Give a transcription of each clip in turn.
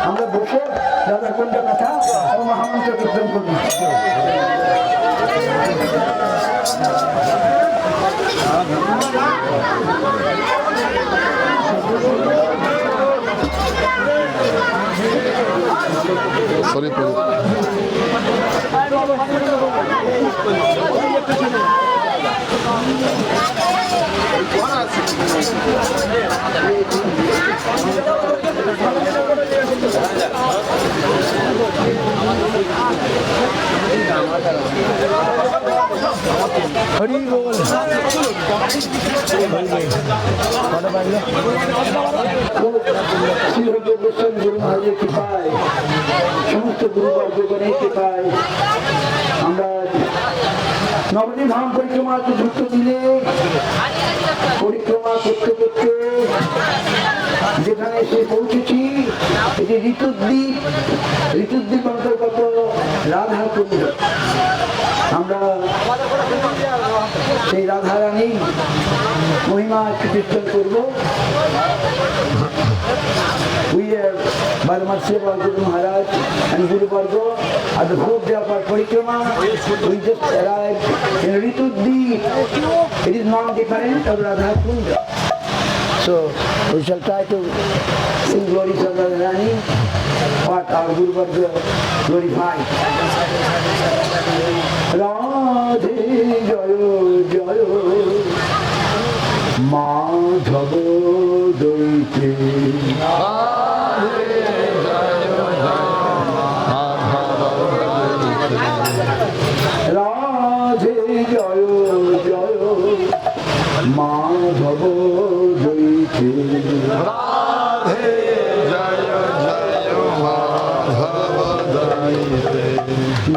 আমরা বসে রাধা কুণ্ড কথা ও মহামন্ত্র কীর্তন করি। Sorry, হরি বল। গুরু মহারাজের কৃপায় সমস্ত গুরুবর্গগণের কৃপায় আমরা নবদ্বীপ ধাম পরিক্রমাতে যুক্ত দিলে পরিক্রমা করতে করতে যেখানে এসে পৌঁছেছি এটি ঋতুদ্বীপ অন্তর্গত রাধাকুণ্ড। আমরা সেই রাধারানী মহিমা কীর্তন করব। We are, by the mercy of our Guru Maharaj and Guru Varga, at the fourth day of our parikrama, we just arrived in Rituddeep. It is non-different of Radha Kunda. So we shall try to sing glories of Radharani, what our Guru Varga glorified. Radhe Jayo Jayo Madhava Daite Radhe জয় জয় মাধব জয়তে রাধে জয় জয় মাধব জয়তে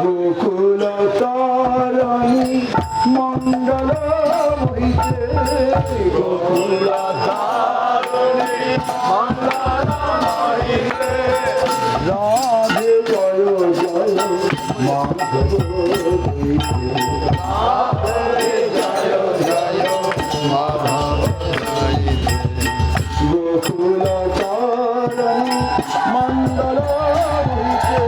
গোকুল তারণী মণ্ডল হইতে গোকুল তারণী মণ্ডল হইতে রাধে জয় জয় মাধব জয়তে রাধে জয় জয় মাধব জয়তে গোকুল তারণী মণ্ডল হইতে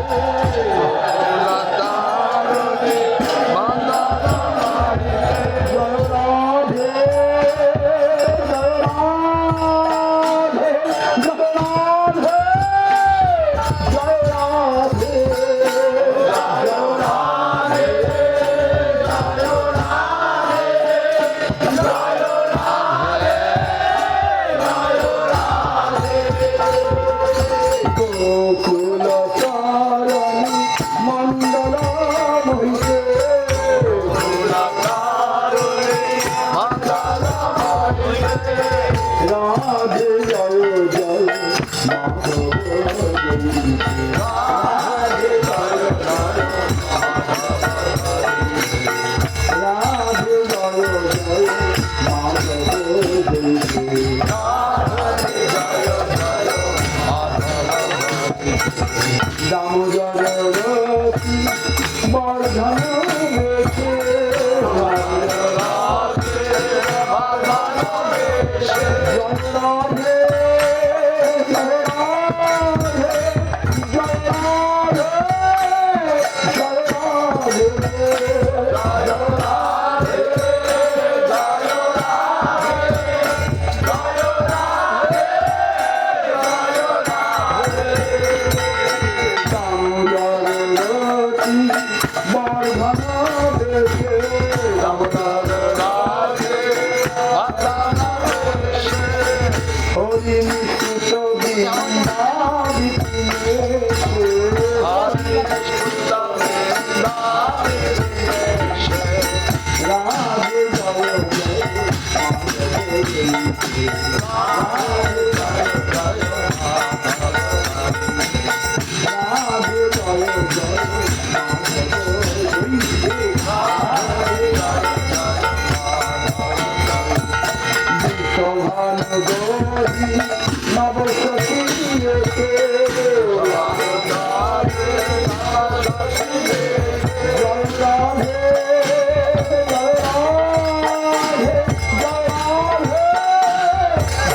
তারণী মণ্ডল হইতে জয় রাধে জয় রাধে জয় রাধে জয় রাধে গোকুল তারণী মণ্ডল হইতে রাধে জয় জয় মাধব রাধে জয় জয় মাধব দামোদর রতি বর্ধন বেশে জয় রাধে জয় রাধে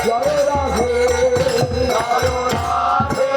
জয় রাধে জয় রাধে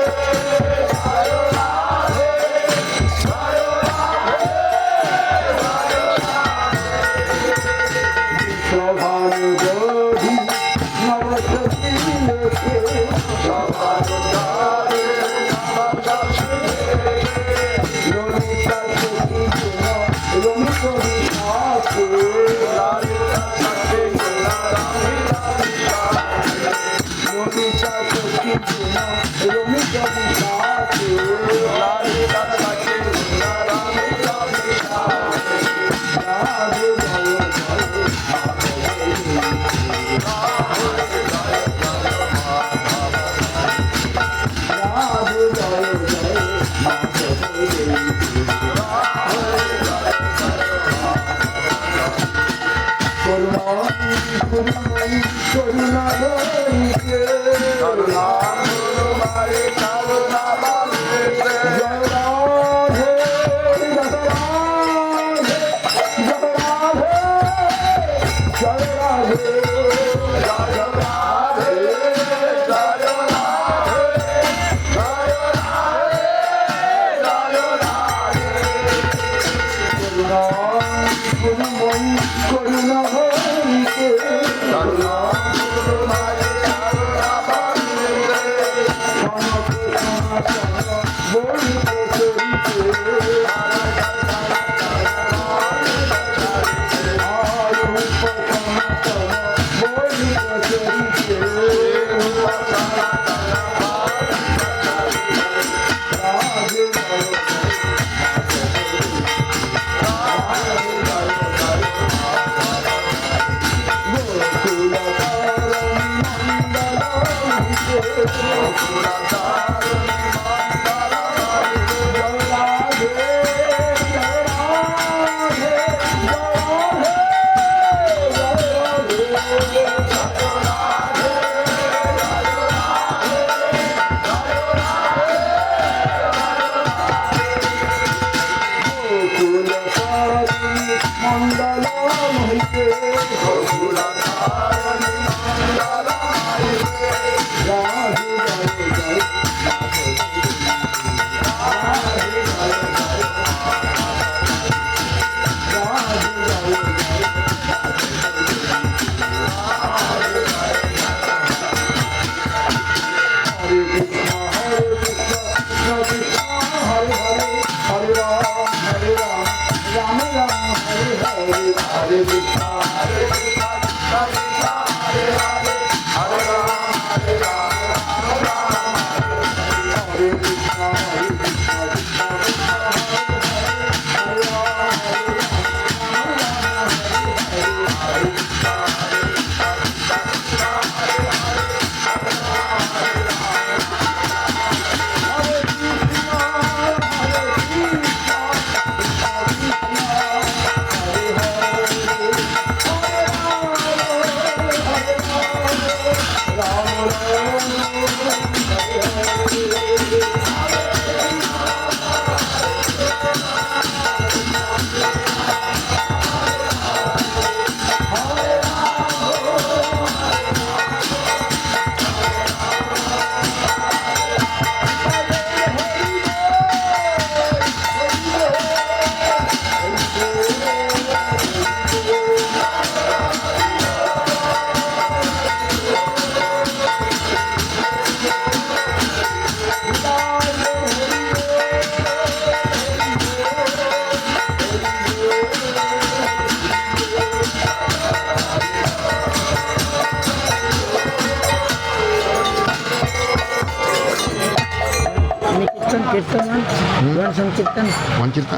कीर्तन संकीर्तन मंचित